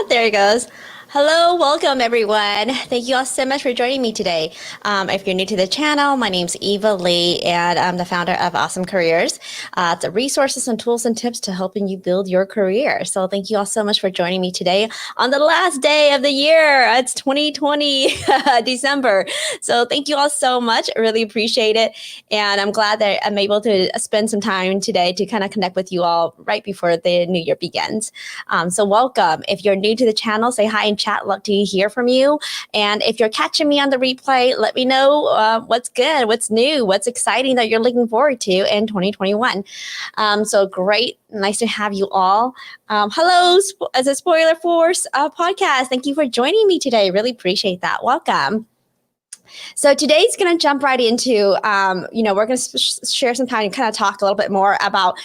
There it goes. Hello, welcome everyone. Thank you all so much for joining me today. If you're new to the channel, my name's Eva Lee, and I'm the founder of Awesome Careers. It's resources and tools and tips to helping you build your career. So thank you all so much for joining me today on the last day of the year. It's 2020 December. So thank you all so much. I really appreciate it. And I'm glad that I'm able to spend some time today to kind of connect with you all right before the new year begins. So welcome. If you're new to the channel, say hi in chat. Love to hear from you. And if you're catching me on the replay, let me know what's good, what's new, what's exciting that you're looking forward to in 2021. So great. Nice to have you all. Hello, as a Spoiler Force podcast. Thank you for joining me today. Really appreciate that. Welcome. So today's going to jump right into, we're going to share some time and kind of talk a little bit more about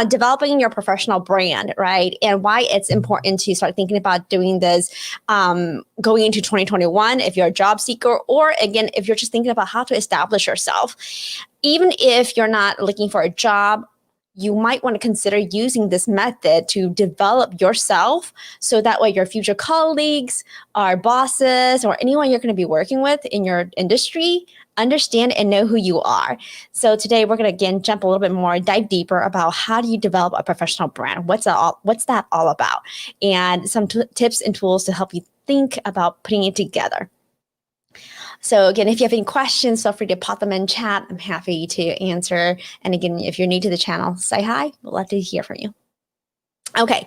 developing your professional brand, right? And why it's important to start thinking about doing this going into 2021 if you're a job seeker, or again, if you're just thinking about how to establish yourself. Even if you're not looking for a job, you might want to consider using this method to develop yourself so that way your future colleagues, or bosses, or anyone you're going to be working with in your industry understand and know who you are. So today we're going to again jump a little bit more, dive deeper about how do you develop a professional brand? What's that all about? And some tips and tools to help you think about putting it together. So again, if you have any questions, feel free to pop them in chat. I'm happy to answer. And again, if you're new to the channel, say hi. We'd love to hear from you. Okay,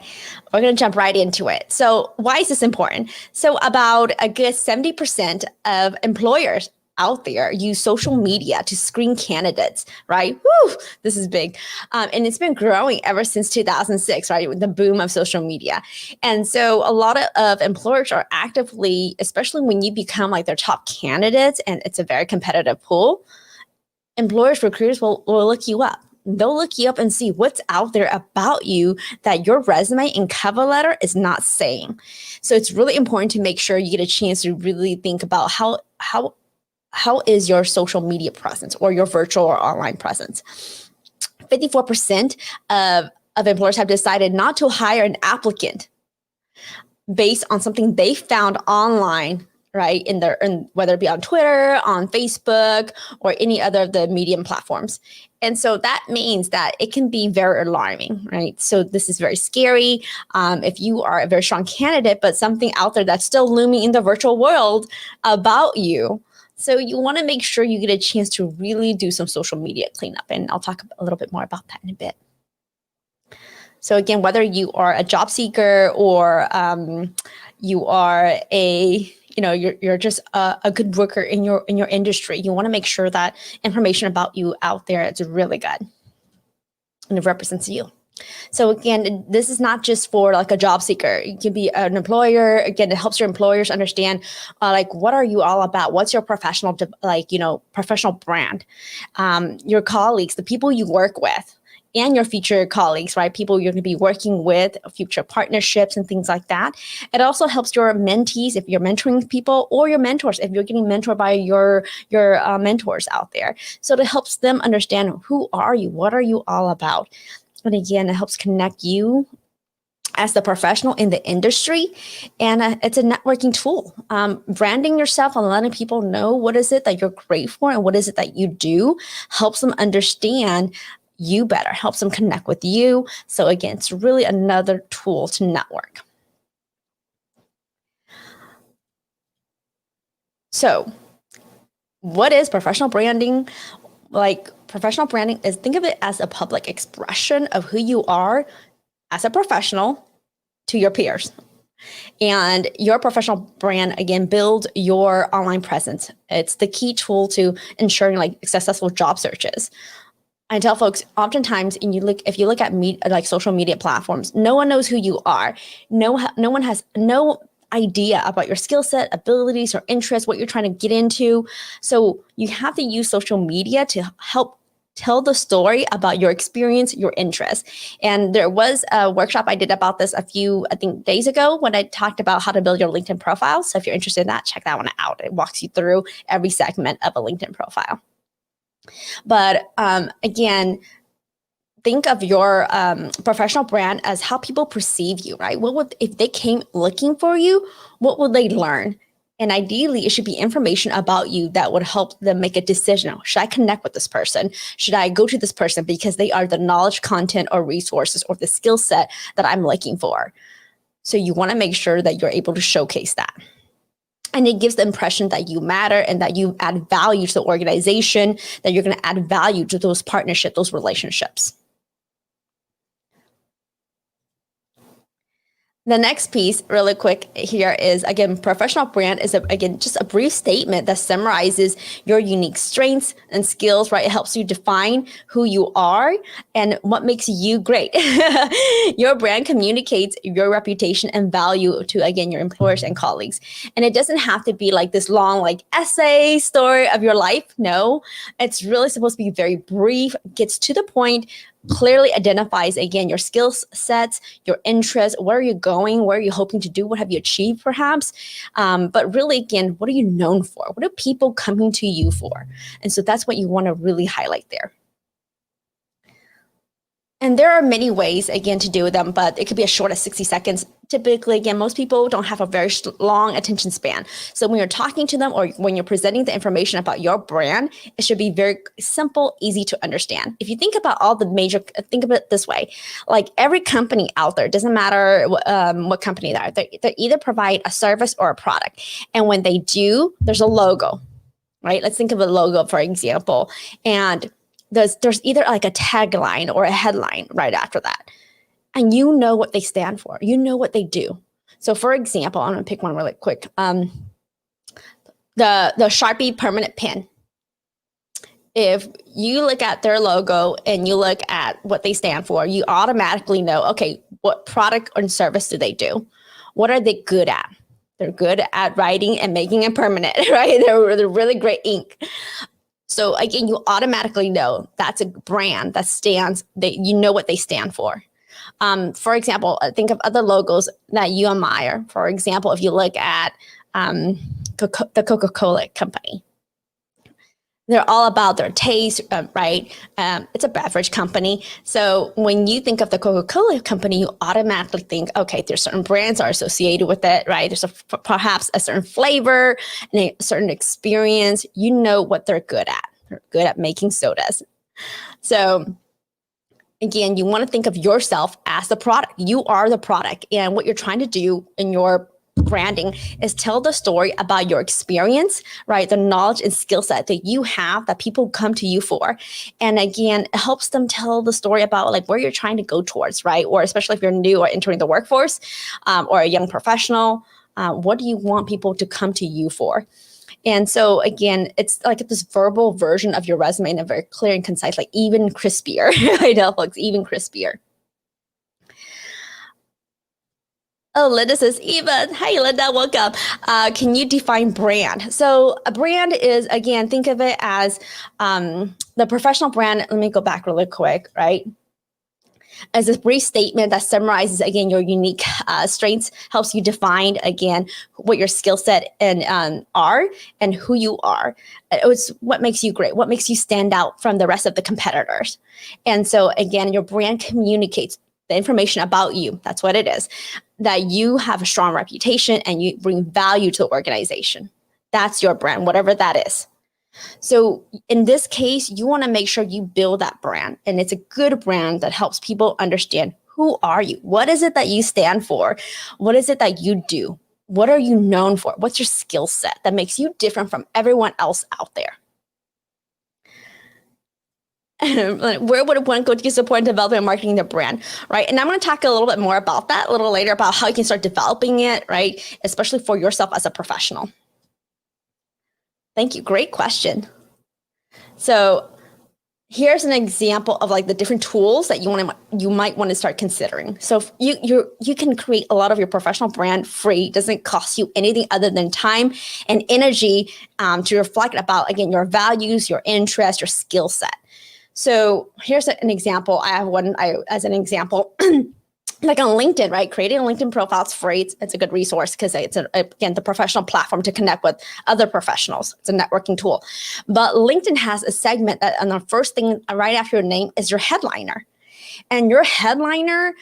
we're going to jump right into it. So why is this important? So about a good 70% of employers out there use social media to screen candidates, right? Woo, this is big. And it's been growing ever since 2006, right? With the boom of social media. And so a lot of employers are actively, especially when you become like their top candidates and it's a very competitive pool, employers, recruiters will look you up. They'll look you up and see what's out there about you that your resume and cover letter is not saying. So it's really important to make sure you get a chance to really think about how is your social media presence or your virtual or online presence. 54% of employers have decided not to hire an applicant based on something they found online, right? In whether it be on Twitter, on Facebook, or any other of the medium platforms. And so that means that it can be very alarming, right? So this is very scary if you are a very strong candidate, but something out there that's still looming in the virtual world about you. So you want to make sure you get a chance to really do some social media cleanup. And I'll talk a little bit more about that in a bit. So again, whether you are a job seeker or you are you're just a good worker in your industry, you want to make sure that information about you out there is really good and it represents you. So again, this is not just for like a job seeker. You can be an employer. Again, it helps your employers understand like what are you all about? What's your professional professional brand? Your colleagues, the people you work with, and your future colleagues, right? People you're going to be working with, future partnerships and things like that. It also helps your mentees if you're mentoring people, or your mentors if you're getting mentored by your mentors out there. So it helps them understand who are you? What are you all about? And again, it helps connect you as the professional in the industry. And it's a networking tool. Branding yourself and letting people know what is it that you're great for and what is it that you do helps them understand you better, helps them connect with you. So again, it's really another tool to network. So what is professional branding? Like, professional branding is, think of it as a public expression of who you are as a professional to your peers. And your professional brand, again, builds your online presence. It's the key tool to ensuring like successful job searches. I tell folks oftentimes, if you look at like social media platforms, no one knows who you are. No one has no idea about your skill set, abilities, or interests, what you're trying to get into. So you have to use social media to help tell the story about your experience, your interests. And there was a workshop I did about this a few, I think, days ago when I talked about how to build your LinkedIn profile. So if you're interested in that, check that one out. It walks you through every segment of a LinkedIn profile. But again, think of your professional brand as how people perceive you, right? If they came looking for you, what would they learn? And ideally, it should be information about you that would help them make a decision. Should I connect with this person? Should I go to this person because they are the knowledge, content, or resources or the skill set that I'm looking for? So you want to make sure that you're able to showcase that. And it gives the impression that you matter and that you add value to the organization, that you're going to add value to those partnerships, those relationships. The next piece, really quick here, is, again, professional brand is, again, just a brief statement that summarizes your unique strengths and skills, right? It helps you define who you are and what makes you great. Your brand communicates your reputation and value to, again, your employers and colleagues. And it doesn't have to be like this long, like, essay story of your life. No, it's really supposed to be very brief, gets to the point, clearly identifies, again, your skill sets, your interests, where are you going, where are you hoping to do, what have you achieved perhaps, but really, again, what are you known for? What are people coming to you for? And so that's what you want to really highlight there. And there are many ways, again, to do them, but it could be as short as 60 seconds. Typically, again, most people don't have a very long attention span. So when you're talking to them or when you're presenting the information about your brand, it should be very simple, easy to understand. If you think about all the major, think of it this way, like every company out there, doesn't matter what company they are, they either provide a service or a product. And when they do, there's a logo, right? Let's think of a logo, for example. And there's either like a tagline or a headline right after that. And you know what they stand for. You know what they do. So for example, I'm going to pick one really quick. The Sharpie permanent pen. If you look at their logo and you look at what they stand for, you automatically know, okay, what product or service do they do? What are they good at? They're good at writing and making it permanent, right? They're really great ink. So again, you automatically know that's a brand that stands, that you know what they stand for. For example, think of other logos that you admire. For example, if you look at the Coca-Cola company, they're all about their taste, right? It's a beverage company. So when you think of the Coca-Cola company, you automatically think, okay, there's certain brands are associated with it, right? There's perhaps a certain flavor and a certain experience. You know what they're good at. They're good at making sodas. So again, you want to think of yourself as the product. You are the product. And what you're trying to do in your branding is tell the story about your experience, right? The knowledge and skill set that you have that people come to you for. And again, it helps them tell the story about like where you're trying to go towards, right? Or especially if you're new or entering the workforce or a young professional, what do you want people to come to you for? And so again, it's like this verbal version of your resume in a very clear and concise, like even crispier. I know, folks, even crispier. Oh, Linda says, Eva, hi, Linda, welcome. Can you define brand? So a brand is, again, think of it as the professional brand. Let me go back really quick, right? As a brief statement that summarizes, again, your unique strengths, helps you define, again, what your skill set and are and who you are. It's what makes you great, what makes you stand out from the rest of the competitors. And so, again, your brand communicates the information about you. That's what it is, that you have a strong reputation and you bring value to the organization. That's your brand, whatever that is. So in this case, you want to make sure you build that brand, and it's a good brand that helps people understand, who are you? What is it that you stand for? What is it that you do? What are you known for? What's your skill set that makes you different from everyone else out there? Where would one go to get support in developing and marketing their brand, right? And I'm going to talk a little bit more about that a little later, about how you can start developing it, right? Especially for yourself as a professional. Thank you. Great question. So here's an example of like the different tools that you might want to start considering. So you can create a lot of your professional brand free. It doesn't cost you anything other than time and energy to reflect about, again, your values, your interests, your skill set. So here's an example. I have one as an example. Like on LinkedIn, right? Creating a LinkedIn profile is free. It's a good resource because it's, again, the professional platform to connect with other professionals. It's a networking tool. But LinkedIn has a segment that, and the first thing right after your name is your headliner. And your headliner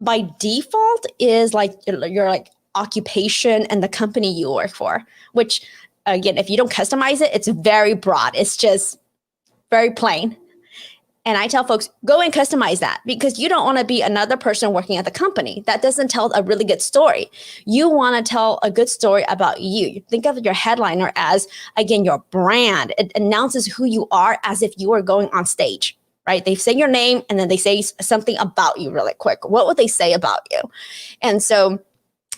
by default is like your like occupation and the company you work for, which again, if you don't customize it, it's very broad. It's just very plain. And I tell folks, go and customize that, because you don't want to be another person working at the company. That doesn't tell a really good story. You want to tell a good story about you. Think of your headliner as, again, your brand. It announces who you are as if you were going on stage, right? They say your name and then they say something about you really quick. What would they say about you? And so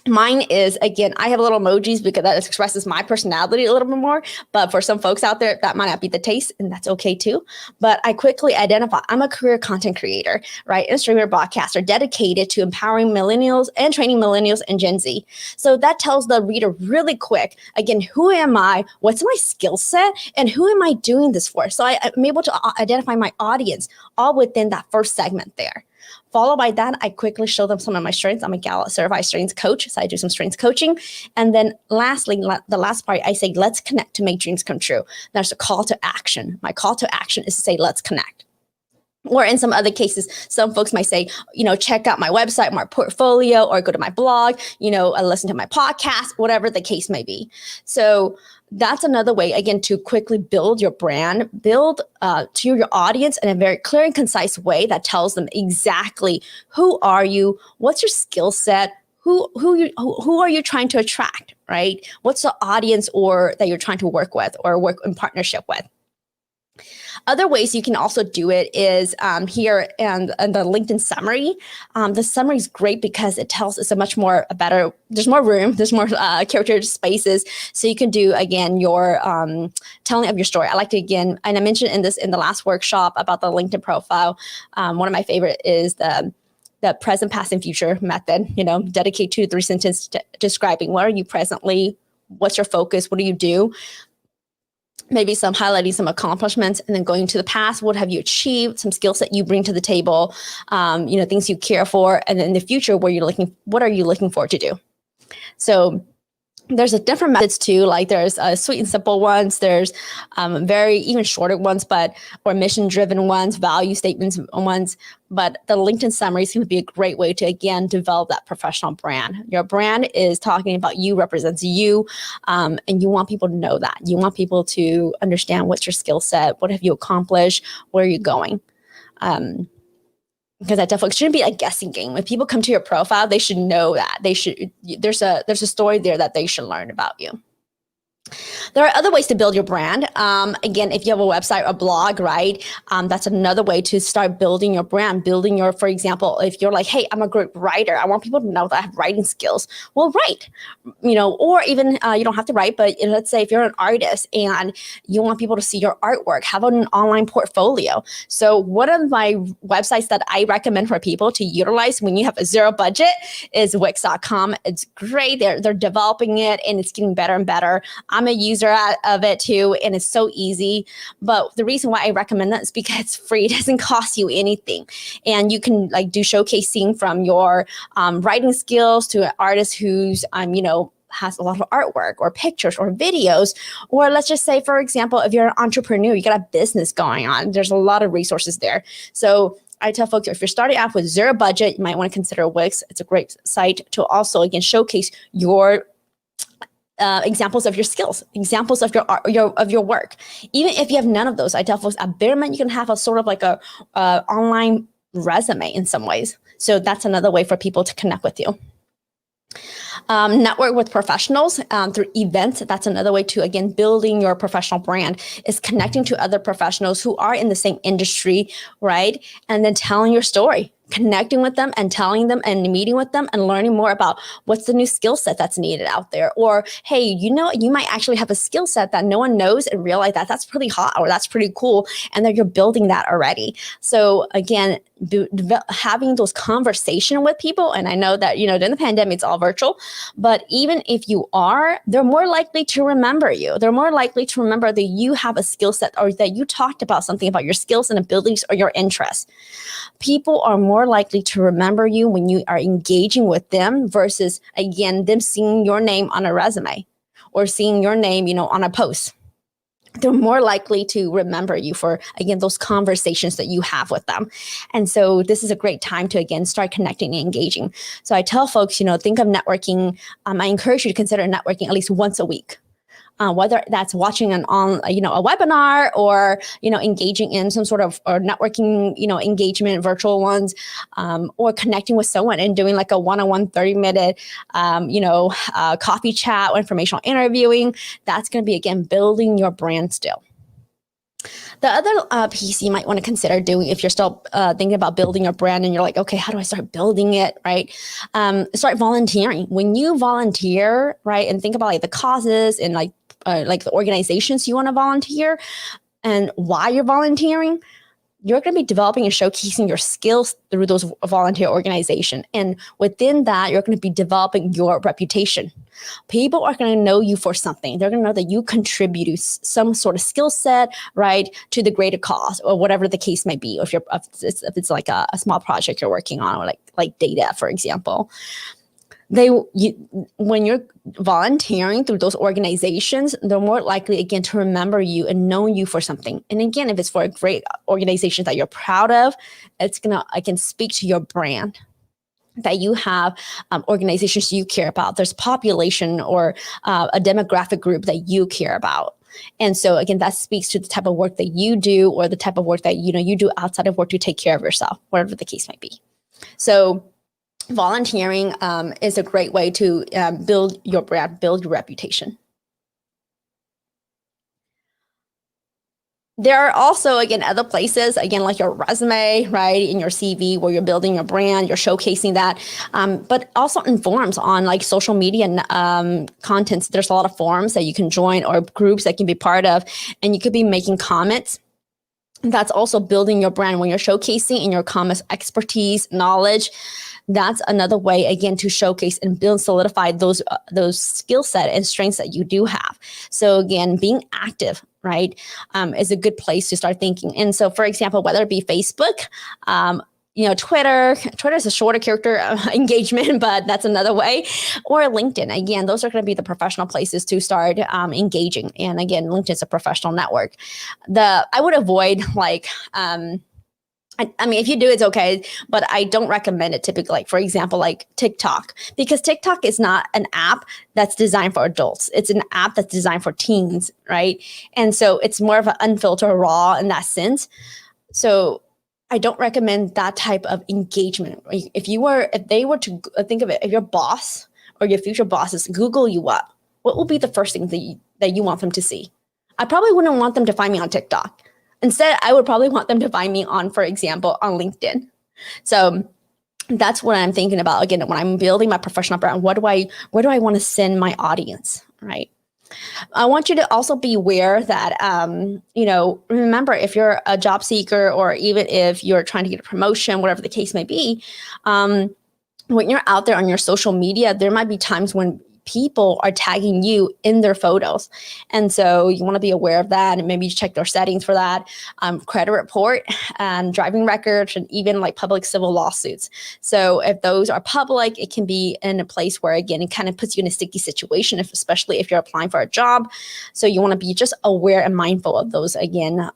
mine is, again, I have little emojis because that expresses my personality a little bit more. But for some folks out there, that might not be the taste, and that's okay too. But I quickly identify I'm a career content creator, right? And a streamer, broadcaster dedicated to empowering millennials and training millennials and Gen Z. So that tells the reader really quick, again, who am I? What's my skill set? And who am I doing this for? So I'm able to identify my audience all within that first segment there. Followed by that, I quickly show them some of my strengths. I'm a Gallup certified strengths coach, so I do some strengths coaching. And then lastly, the last part, I say, let's connect to make dreams come true. There's a call to action. My call to action is to say, let's connect. Or in some other cases, some folks might say, check out my website, my portfolio, or go to my blog, listen to my podcast, whatever the case may be. So that's another way, again, to quickly build your brand, build to your audience in a very clear and concise way that tells them exactly who are you, what's your skill set, who are you trying to attract, right? What's the audience or that you're trying to work with or work in partnership with? Other ways you can also do it is here and the LinkedIn summary. The summary is great because it tells us there's more room, there's more character spaces. So you can do, again, your telling of your story. I like to, again, and I mentioned in the last workshop about the LinkedIn profile. One of my favorite is the present, past, and future method. Dedicate 2 to 3 sentences describing what are you presently, what's your focus, what do you do? Maybe some highlighting some accomplishments, and then going to the past, what have you achieved, some skill set you bring to the table, things you care for, and then in the future, what are you looking forward to do? So there's different methods too, like there's sweet and simple ones, there's very even shorter ones, or mission-driven ones, value statements ones. But the LinkedIn summary is going to be a great way to, again, develop that professional brand. Your brand is talking about you, represents you, and you want people to know that. You want people to understand what's your skill set, what have you accomplished, where are you going. Because that definitely shouldn't be a guessing game. When people come to your profile, they should know that. There's a story there that they should learn about you. There are other ways to build your brand. Again, if you have a website or blog, right, that's another way to start building your brand, for example, if you're like, hey, I'm a great writer, I want people to know that I have writing skills. Well, write, or even you don't have to write, but let's say if you're an artist and you want people to see your artwork, have an online portfolio. So one of my websites that I recommend for people to utilize when you have a zero budget is Wix.com. It's great. They're developing it and it's getting better and better. I'm a user of it too, and it's so easy. But the reason why I recommend that is because it's free. It doesn't cost you anything. And you can do showcasing from your writing skills to an artist who's, has a lot of artwork or pictures or videos. Or let's just say, for example, if you're an entrepreneur, you got a business going on, there's a lot of resources there. So I tell folks, if you're starting off with zero budget, you might want to consider Wix. It's a great site to also, again, showcase your examples of your skills, examples of your work. Even if you have none of those, I tell folks at bare minimum you can have a sort of like a online resume in some ways. So that's another way for people to connect with you. Network with professionals through events. That's another way to, again, building your professional brand, is connecting to other professionals who are in the same industry, right? And then telling your story, connecting with them and telling them and meeting with them and learning more about what's the new skill set that's needed out there. Or, hey, you might actually have a skill set that no one knows and realize that that's pretty hot or that's pretty cool, and that you're building that already. So again, having those conversations with people, and I know that, during the pandemic, it's all virtual, but even if you are, they're more likely to remember you. They're more likely to remember that you have a skill set or that you talked about something about your skills and abilities or your interests. People are more likely to remember you when you are engaging with them versus, again, them seeing your name on a resume or seeing your name, on a post they're more likely to remember you for, again, those conversations that you have with them. And so this is a great time to, again, start connecting and engaging. So I tell folks, think of networking. I encourage you to consider networking at least once a week. Whether that's watching a webinar or, engaging in some sort of or networking, engagement, virtual ones, or connecting with someone and doing like a one-on-one 30-minute, coffee chat or informational interviewing. That's going to be, again, building your brand still. The other piece you might want to consider doing if you're still thinking about building your brand and you're like, okay, how do I start building it, right? Start volunteering. When you volunteer, right, and think about like the causes and like the organizations you want to volunteer and why you're volunteering, you're going to be developing and showcasing your skills through those volunteer organization. And within that, you're going to be developing your reputation. People are going to know you for something. They're going to know that you contribute to some sort of skill set, right, to the greater cause or whatever the case might be. Or if it's like a small project you're working on, or like data, for example. When you're volunteering through those organizations, they're more likely, again, to remember you and know you for something. And again, if it's for a great organization that you're proud of, it's going to, again, speak to your brand, that you have organizations you care about. There's population or a demographic group that you care about. And so, again, that speaks to the type of work that you do or the type of work that, you do outside of work to take care of yourself, whatever the case might be. So volunteering is a great way to build your brand, build your reputation. There are also, again, other places, again, like your resume, right, in your CV, where you're building your brand, you're showcasing that, but also in forums on like social media contents. There's a lot of forums that you can join or groups that you can be part of, and you could be making comments. That's also building your brand when you're showcasing in your comments expertise, knowledge. That's another way, again, to showcase and build, solidify those skill set and strengths that you do have. So again, being active, right, is a good place to start thinking. And so, for example, whether it be Facebook, Twitter is a shorter character engagement, but that's another way, or LinkedIn. Again, those are going to be the professional places to start engaging. And again, LinkedIn is a professional network. I would avoid I mean, if you do, it's okay, but I don't recommend it typically, like, for example, like TikTok, because TikTok is not an app that's designed for adults. It's an app that's designed for teens, right? And so it's more of an unfiltered raw in that sense. So I don't recommend that type of engagement. If they were to think of it, if your boss or your future bosses Google you up, what will be the first thing that you want them to see? I probably wouldn't want them to find me on TikTok. Instead, I would probably want them to find me on, for example, on LinkedIn. So that's what I'm thinking about. Again, when I'm building my professional brand, where do I want to send my audience, right? I want you to also be aware that, remember, if you're a job seeker or even if you're trying to get a promotion, whatever the case may be, when you're out there on your social media, there might be times when people are tagging you in their photos. And so you want to be aware of that, and maybe check their settings for that, credit report, driving records, and even like public civil lawsuits. So if those are public, it can be in a place where, again, it kind of puts you in a sticky situation, especially if you're applying for a job. So you want to be just aware and mindful of those, again,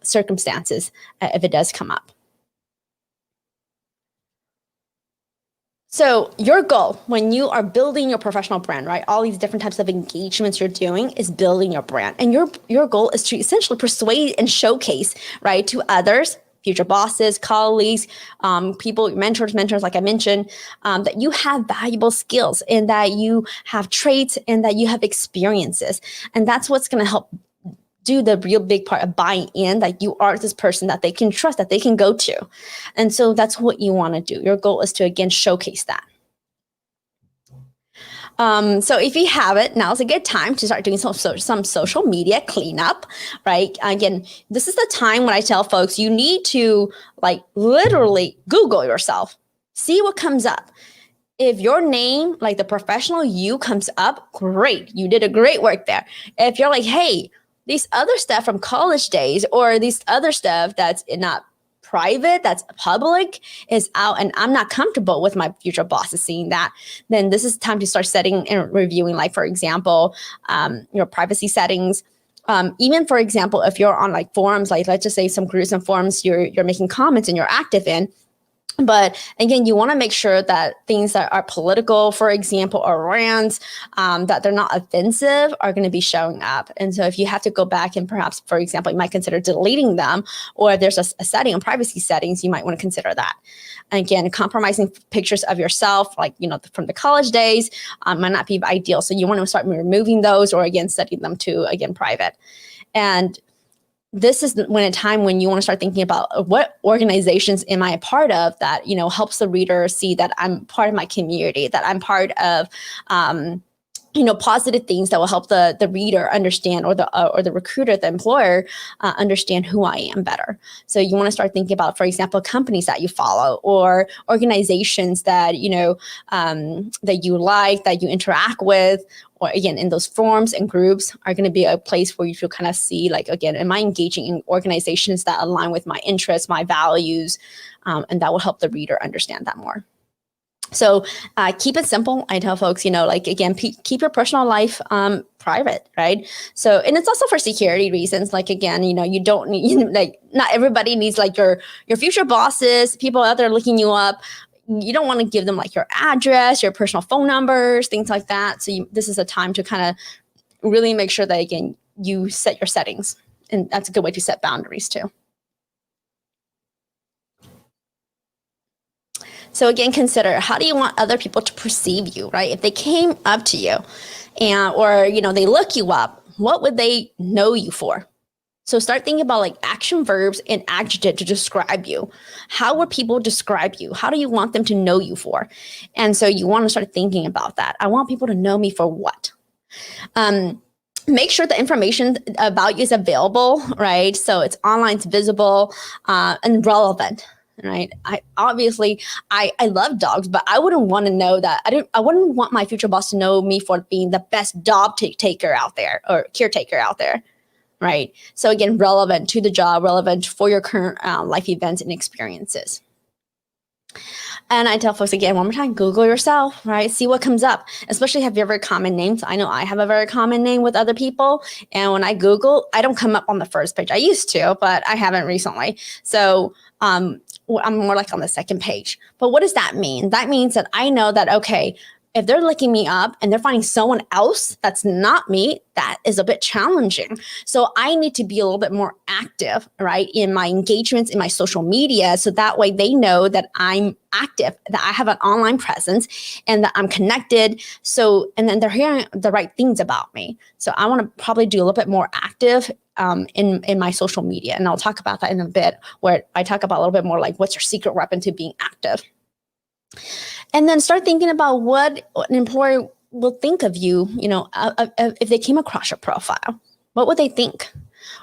circumstances if it does come up. So your goal when you are building your professional brand, right, all these different types of engagements you're doing is building your brand. And your goal is to essentially persuade and showcase, right, to others, future bosses, colleagues, people, mentors, like I mentioned, that you have valuable skills and that you have traits and that you have experiences. And that's what's going to help do the real big part of buying in, that you are this person that they can trust, that they can go to. And so that's what you want to do. Your goal is to, again, showcase that. So if you have it, now's a good time to start doing some social media cleanup, right? Again, this is the time when I tell folks you need to literally Google yourself, see what comes up. If your name, like the professional you, comes up, great. You did a great work there. If you're like, hey, these other stuff from college days or these other stuff that's not private, that's public, is out, and I'm not comfortable with my future bosses seeing that, then this is time to start setting and reviewing, like, for example, your privacy settings, even for example, if you're on like forums, like let's just say some groups and forums you're making comments and you're active in. But again, you want to make sure that things that are political, for example, or rants, that they're not offensive are going to be showing up. And so if you have to go back and perhaps, for example, you might consider deleting them, or if there's a setting on privacy settings, you might want to consider that. And again, compromising pictures of yourself, like, from the college days, might not be ideal. So you want to start removing those, or again, setting them to, again, private. And this is when a time when you want to start thinking about what organizations am I a part of that, helps the reader see that I'm part of my community, that I'm part of, positive things that will help the reader understand, or the recruiter, the employer, understand who I am better. So you want to start thinking about, for example, companies that you follow, or organizations that, that you like, that you interact with, or again, in those forums and groups are going to be a place where you can kind of see, like, again, am I engaging in organizations that align with my interests, my values, and that will help the reader understand that more. So keep it simple. I tell folks, again, keep your personal life private, right? So, and it's also for security reasons. Like, again, you don't need, not everybody needs like your future bosses, people out there looking you up. You don't want to give them like your address, your personal phone numbers, things like that. So this is a time to kind of really make sure that, again, you set your settings. And that's a good way to set boundaries too. So again, consider, how do you want other people to perceive you, right? If they came up to you or they look you up, what would they know you for? So start thinking about like action verbs and adjective to describe you. How would people describe you? How do you want them to know you for? And so you want to start thinking about that. I want people to know me for what? Make sure the information about you is available, right? So it's online, it's visible, and relevant. Right. I love dogs, but I wouldn't want to know that. I wouldn't want my future boss to know me for being the best dog taker out there, or caretaker out there. Right. So again, relevant to the job, relevant for your current life events and experiences. And I tell folks again, one more time, Google yourself, right? See what comes up, especially if you have very common names. I know I have a very common name with other people. And when I Google, I don't come up on the first page. I used to, but I haven't recently. So I'm more like on the second page. But what does that mean? That means that I know that, okay, if they're looking me up and they're finding someone else that's not me, that is a bit challenging. So I need to be a little bit more active, right, in my engagements in my social media. So that way they know that I'm active, that I have an online presence, and that I'm connected. So, and then they're hearing the right things about me. So I want to probably do a little bit more active in my social media. And I'll talk about that in a bit, where I talk about a little bit more like what's your secret weapon to being active. And then start thinking about what an employer will think of you, if they came across your profile. What would they think?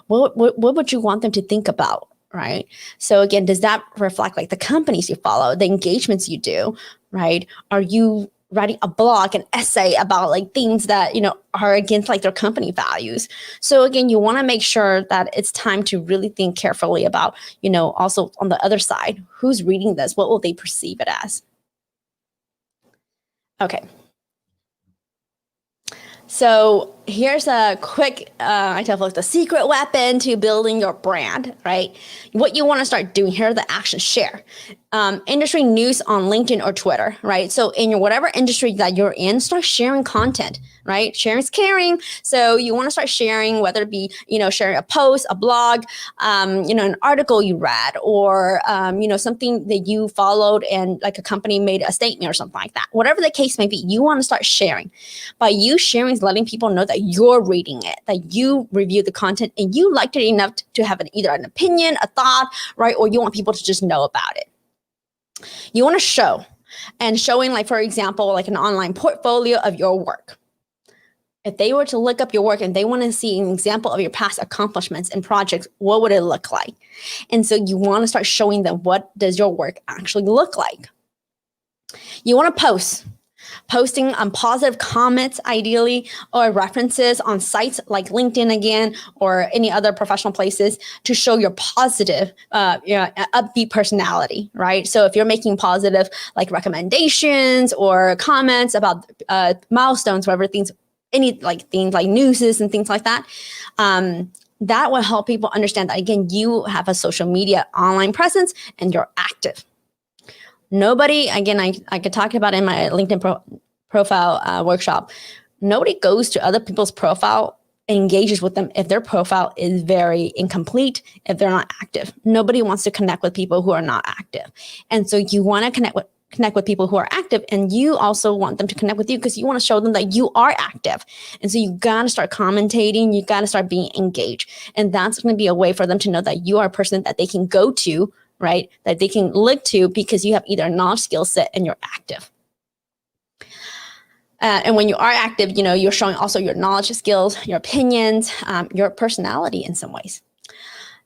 What would you want them to think about, right? So again, does that reflect like the companies you follow, the engagements you do, right? Are you writing a blog, an essay about like things that, are against like their company values? So again, you want to make sure that it's time to really think carefully about, also on the other side, who's reading this? What will they perceive it as? Okay. So here's a quick, I tell folks, the secret weapon to building your brand, right? What you want to start doing, here are the actions. Share industry news on LinkedIn or Twitter, right? So in whatever industry that you're in, start sharing content, right? Sharing is caring. So you want to start sharing, whether it be, sharing a post, a blog, an article you read, or, something that you followed and like a company made a statement or something like that. Whatever the case may be, you want to start sharing. By you sharing is letting people know that you're reading it, that you review the content and you liked it enough to have either an opinion, a thought, right? Or you want people to just know about it. You want to show, and showing, like, for example, like an online portfolio of your work. If they were to look up your work and they want to see an example of your past accomplishments and projects, what would it look like? And so you want to start showing them, what does your work actually look like? You want to posting on positive comments, ideally, or references on sites like LinkedIn again, or any other professional places, to show your positive, upbeat personality, right? So if you're making positive like recommendations or comments about milestones, whatever things, any like things like newses and things like that. That will help people understand that, again, you have a social media online presence and you're active. Nobody, again, I could talk about in my LinkedIn profile workshop, nobody goes to other people's profile and engages with them if their profile is very incomplete, if they're not active. Nobody wants to connect with people who are not active. And so you want to connect with people who are active, and you also want them to connect with you because you want to show them that you are active. And so you got to start commentating, you got to start being engaged. And that's going to be a way for them to know that you are a person that they can go to, right? That they can look to because you have either a knowledge, skill set, and you're active. And when you are active, you're showing also your knowledge, skills, your opinions, your personality in some ways.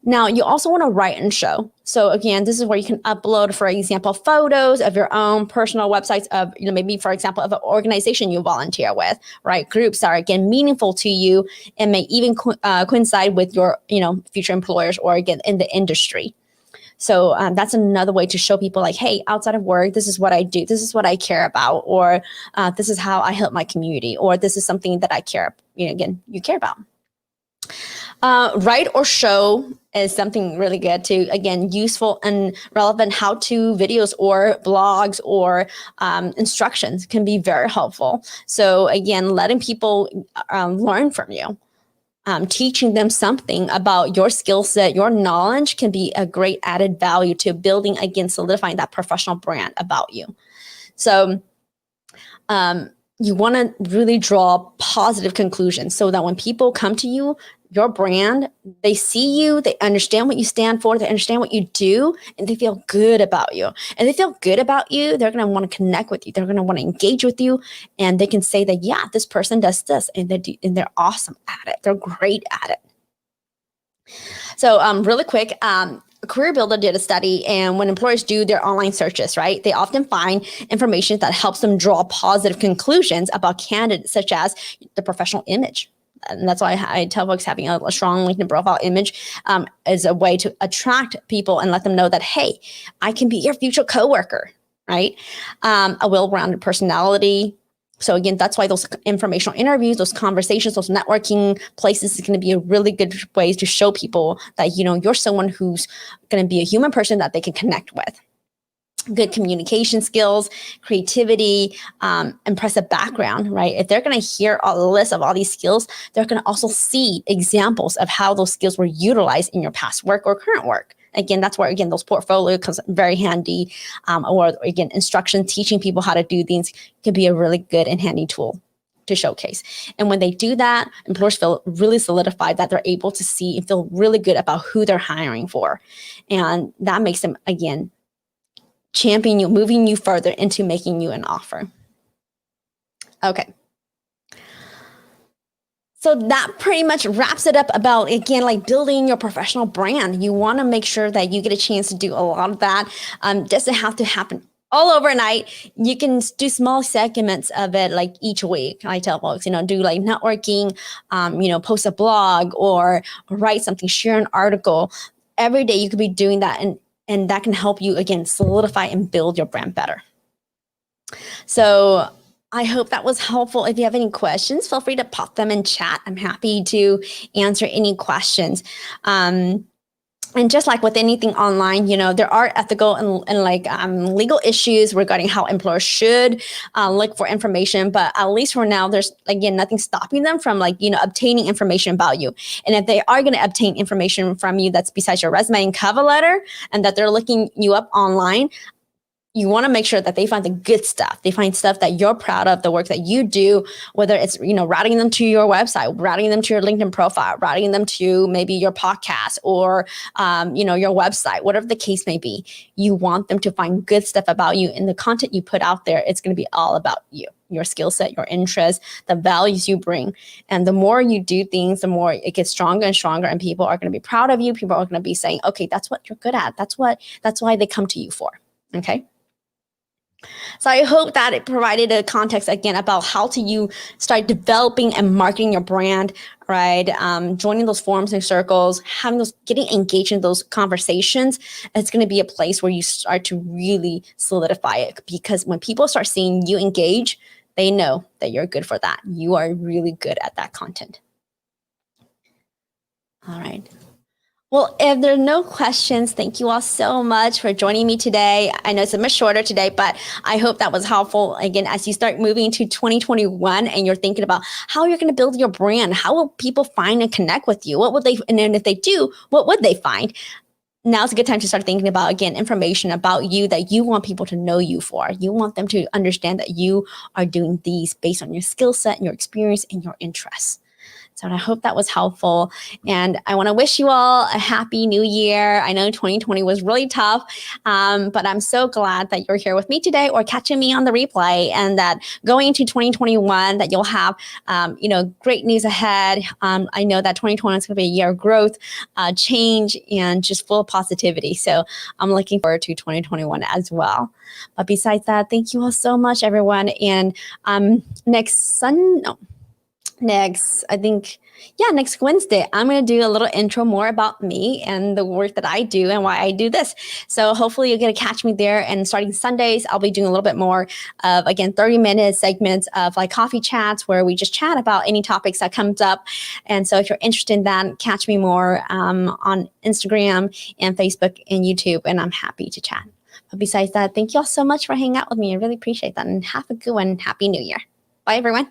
Now, you also want to write and show. So again, this is where you can upload, for example, photos of your own personal websites of, maybe, for example, of an organization you volunteer with, right? Groups that are, again, meaningful to you and may even coincide with your, future employers or, again, in the industry. So that's another way to show people like, hey, outside of work, this is what I do. This is what I care about. Or this is how I help my community. Or this is something that I care, you care about. Write or show is something really good to, again, useful and relevant how-to videos or blogs or instructions can be very helpful. So again, letting people learn from you. Teaching them something about your skill set, your knowledge can be a great added value to building, again, solidifying that professional brand about you. So you want to really draw positive conclusions so that when people come to you, your brand, they see you, they understand what you stand for, they understand what you do, and they feel good about you. And they feel good about you, they're going to want to connect with you. They're going to want to engage with you, and they can say that, yeah, this person does this, and they're awesome at it. They're great at it. So really quick, Career Builder did a study, and when employers do their online searches, right, they often find information that helps them draw positive conclusions about candidates, such as the professional image. And that's why I tell folks having a strong LinkedIn profile image is a way to attract people and let them know that, hey, I can be your future coworker, right? A well-rounded personality. So again, that's why those informational interviews, those conversations, those networking places is going to be a really good way to show people that, you're someone who's going to be a human person that they can connect with. Good communication skills, creativity, impressive background, right? If they're going to hear a list of all these skills, they're going to also see examples of how those skills were utilized in your past work or current work. Again, that's where, again, those portfolio comes very handy, or again, instruction, teaching people how to do things can be a really good and handy tool to showcase. And when they do that, employers feel really solidified that they're able to see and feel really good about who they're hiring for. And that makes them, again, champion you, moving you further into making you an offer. Okay. So that pretty much wraps it up about, again, like building your professional brand. You want to make sure that you get a chance to do a lot of that. Doesn't have to happen all overnight. You can do small segments of it, like each week. I tell folks, do like networking, post a blog or write something, share an article. Every day you could be doing that, and that can help you, again, solidify and build your brand better. So I hope that was helpful. If you have any questions, feel free to pop them in chat. I'm happy to answer any questions. And just like with anything online, there are ethical and legal issues regarding how employers should look for information. But at least for now, there's, again, nothing stopping them from obtaining information about you. And if they are going to obtain information from you that's besides your resume and cover letter, and that they're looking you up online, you want to make sure that they find the good stuff. They find stuff that you're proud of, the work that you do, whether it's, routing them to your website, routing them to your LinkedIn profile, routing them to maybe your podcast or, your website, whatever the case may be. You want them to find good stuff about you, and the content you put out there, it's going to be all about you, your skill set, your interests, the values you bring. And the more you do things, the more it gets stronger and stronger, and people are going to be proud of you. People are going to be saying, okay, that's what you're good at. That's why they come to you for. Okay. So I hope that it provided a context, again, about how to you start developing and marketing your brand, right? Joining those forums and circles, getting engaged in those conversations. It's going to be a place where you start to really solidify it, because when people start seeing you engage, they know that you're good for that. You are really good at that content. All right. Well, if there are no questions, thank you all so much for joining me today. I know it's a much shorter today, but I hope that was helpful. Again, as you start moving to 2021 and you're thinking about how you're going to build your brand, how will people find and connect with you? What would they, and then if they do, what would they find? Now's a good time to start thinking about, again, information about you that you want people to know you for. You want them to understand that you are doing these based on your skill set and your experience and your interests. So I hope that was helpful. And I want to wish you all a happy new year. I know 2020 was really tough, but I'm so glad that you're here with me today or catching me on the replay, and that going into 2021 that you'll have, great news ahead. I know that 2020 is going to be a year of growth, change, and just full of positivity. So I'm looking forward to 2021 as well. But besides that, thank you all so much, everyone. And next Wednesday, I'm going to do a little intro more about me and the work that I do and why I do this. So hopefully you'll get to catch me there. And starting Sundays, I'll be doing a little bit more of, again, 30-minute segments of like coffee chats where we just chat about any topics that comes up. And so if you're interested in that, catch me more on Instagram and Facebook and YouTube, and I'm happy to chat. But besides that, thank you all so much for hanging out with me. I really appreciate that, and have a good one. Happy New Year. Bye, everyone.